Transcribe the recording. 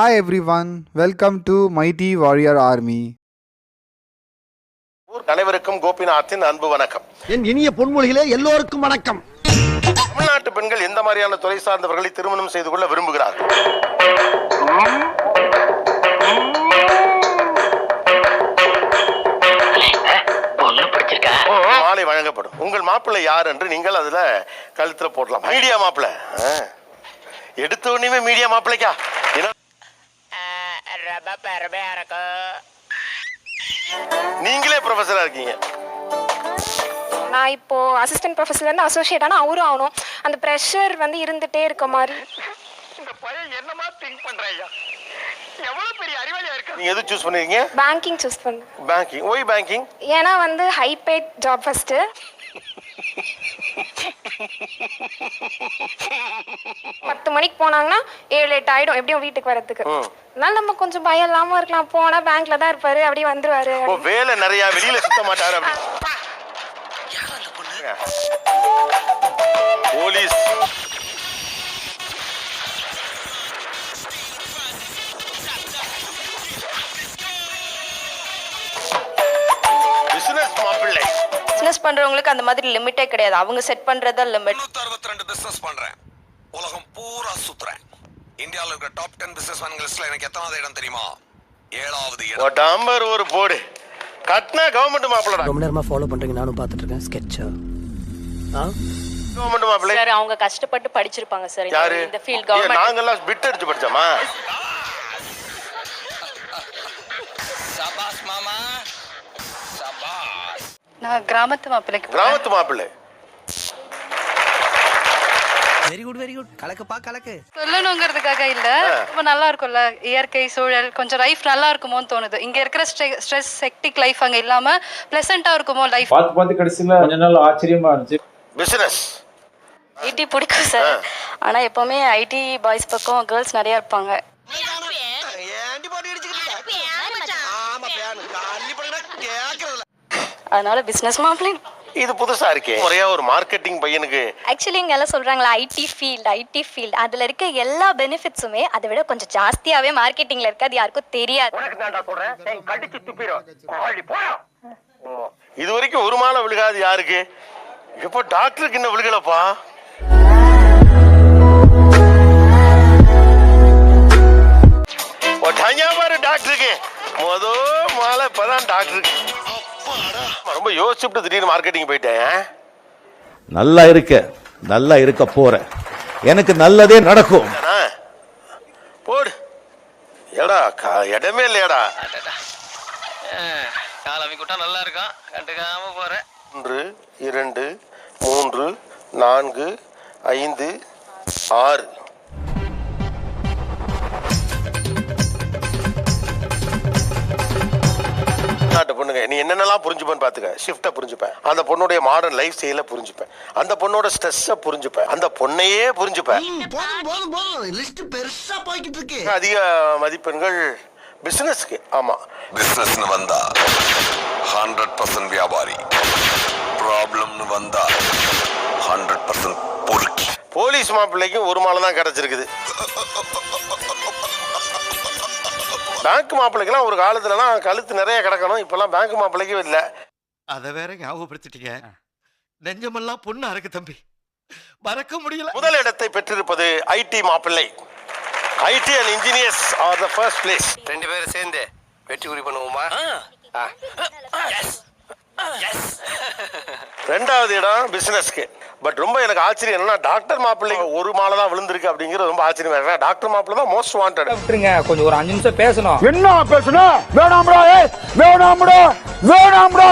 Hi everyone, welcome to Mighty Warrior Army. அனைவருக்கும் கோபிநாத்தின் அன்பு வணக்கம். என் இனிய பொன்மொழிகளே எல்லோருக்கும் வணக்கம். தமிழ்நாட்டு பெண்கள் எந்த மாதிரியான துறை சார்ந்தவர்களை திருமணம் செய்து கொள்ள விரும்புகிறார்கள்? மாலை வழங்கப்படும். உங்கள் மாப்பிள்ளை யார் என்று நீங்கள் அதுல கழுத்துல போடலாம். மீடியா மாப்பிள்ளை. எடுத்த உடனே மீடியா மாப்பிள்ளைக்கா? நீங்களே ப்ரொஃபஸரா இருக்கீங்க. நான் இப்போ அசிஸ்டன்ட் ப்ரொஃபஸர்லேருந்து அசோசியேட் ஆனால் அவரும் ஆகணும். அந்த ப்ரெஷர் வந்து இருந்துகிட்டே இருக்க மாதிரி. இந்த பையன் என்னமா திங்க் பண்றாயா? எவ்வளவு பெரிய அறிவாளியா இருக்கு. நீங்க எது சூஸ் பண்ணீங்க? பேங்கிங் சூஸ் பண்ணேன். பேங்கிங். Why banking? ஏன்னா வந்து ஹை பேட் ஜாப் ஃபர்ஸ்ட். 10 மணிக்கு போனாங்கன்னா 7-8 ஆயிடும் எப்படியும் வீட்டுக்கு வரதுக்கு. அதனால நம்ம கொஞ்சம் பயம் இல்லாம இருக்கலாம். போனா பேங்க்ல தான் இருப்பாரு, அப்படியே வந்துருவாரு. வேலை நிறைய, வெளியில சுத்த மாட்டாரு. அப்படி போலீஸ் பிசினஸ் மாப்பிள்ளை. பிசினஸ் பண்றவங்களுக்கு அந்த மாதிரி லிமிட்டே கிடையாது. அவங்க செட் பண்றதா லிமிட். 362 பிசினஸ் பண்றேன். உலகம் பூரா சுத்துறேன். இந்தியால இருக்க டாப் 10 பிசினஸ் மேன் லிஸ்ட்ல எனக்கு எத்தனாவது இடம் தெரியுமா? 7வது இடம். ஒட்டாம்பர் ஒரு போடு. கட்னா கவர்மெண்ட் மாப்பிள்ளை. ரொம்ப நேரமா ஃபாலோ பண்றீங்க, நானும் பார்த்துட்டு இருக்கேன். ஸ்கெட்சா கவர்மெண்ட் மாப்பிள்ளை சார், அவங்க கஷ்டப்பட்டு படிச்சிருப்பாங்க சார். இந்த ஃபீல்ட் யாரு? கவர்மெண்ட். நாங்க எல்லாம் பிட் அடிச்சு படிச்சோமா? சபாஸ் மாமா சபாஸ். நான் கிராமத்து மாப்பிள்ளைக்கு. கிராமத்து மாப்பிள்ளை. வெரி குட் கலக்குப்பா கலக்கு. சொல்லணுங்கிறதுக்காக இல்ல, ரொம்ப நல்லா இருக்கும்ல இயற்கை சூழல், கொஞ்சம் லைஃப் நல்லா இருக்குமோன்னு தோணுது. இங்க இருக்கிற ஸ்ட்ரெஸ் ஹெக்டிக் லைஃப் அங்க இல்லாம பிளசண்டா இருக்குமோ லைஃப். பார்த்து கடைசில கொஞ்ச நாள் ஆச்சரியமா இருந்துச்சு. பிசினஸ் ஐடி பிடிக்கும் சார். ஆனா எப்பவுமே ஐடி பாய்ஸ் பக்கம் கேர்ள்ஸ் நிறைய இருப்பாங்க. அதனால பிசினஸ் மாப்பிள்ளை. இது புதுசா இருக்கே. ஒரே ஒரு மார்க்கெட்டிங் பையனுக்கு. ஆக்சுவலி இங்க எல்லாம் சொல்றாங்களா ஐடி ஃபீல்ட் அதுல இருக்க எல்லா பெனிஃபிட்ஸுமே அதை விட கொஞ்சம் ஜாஸ்தியாவே மார்க்கெட்டிங்ல இருக்கு. அது யாருக்கும் தெரியாது. இது வரைக்கும் ஒரு மாலை விழுகாது யாருக்கு? இப்போ டாக்டருக்கு என்ன விழுகலப்பா? டாக்டருக்கு மாலை இப்பதான் டாக்டருக்கு. ரொம்ப யோசிச்சுட்டு திடீர்னு மார்க்கெட்டிங் போயிட்டேன். நல்லா இருக்க போறேன். எனக்கு நல்லதே நடக்கும். போடு. எடா இடமே இல்லையடா. காலவி கூட்டா நல்லா இருக்கும், கண்டுக்காம போறேன். 1 2 3 4 5 6 நாட்டு பொண்ணுங்க. நீ என்னென்னலாம் புரிஞ்சுப்பேன்னு பாத்துக்க. ஷிஃப்ட்டை புரிஞ்சுப்பேன், அந்த பொண்ணுடைய மாடர்ன் லைஃப் ஸ்டைல புரிஞ்சுப்பேன், அந்த பொண்ணோட ஸ்ட்ரெஸ்ஸை புரிஞ்சுப்பேன், அந்த பொண்ணையே புரிஞ்சுப்பேன். லிஸ்ட் பெருசா போய்கிட்டு இருக்கு. அதிக மதிப்பெண்கள் பிசினஸ்க்கு. ஆமா, பிசினஸ்னு வந்தா 100% வியாபாரி. ப்ராப்ளம்னு வந்தா 100% பொறுக்கி. போலீஸ் மாப்பிள்ளைக்கும் ஒரு மாலை தான் கிடைச்சிருக்குது. பேங்க் மாப்பிள்ளைக்கெல்லாம் ஒரு காலத்துலலாம் கழுத்து நிறைய கிடக்கணும். இப்பெல்லாம் பேங்க் மாப்பிள்ளைக்கும் இல்லை. அதை வேற ஞாபகப்படுத்திட்டீங்க. நெஞ்சமெல்லாம் பொண்ணா இருக்கு தம்பி, மறக்க முடியல. முதல் இடத்தை பெற்றிருப்பது ஐடி மாப்பிள்ளை. IT and engineers are the first place. 2 பேரும் சேர்ந்து வெற்றி குறி பண்ணுவோமா? 2வது இடம் பிசினஸ்க்கு. பட் ரொம்ப எனக்கு ஆச்சரியம் என்னன்னா, டாக்டர் மாப்பிள்ளை ஒரு மாலை தான் விழுந்திருக்கு அப்படிங்கிறது ரொம்ப ஆச்சரியமா இருக்கு. டாக்டர் மாப்பிள்ளை தான் மோஸ்ட் வாண்டட். கொஞ்சம் ஒரு 5 நிமிஷம் பேசணும். என்ன பேசணும்? வேணாம்டா.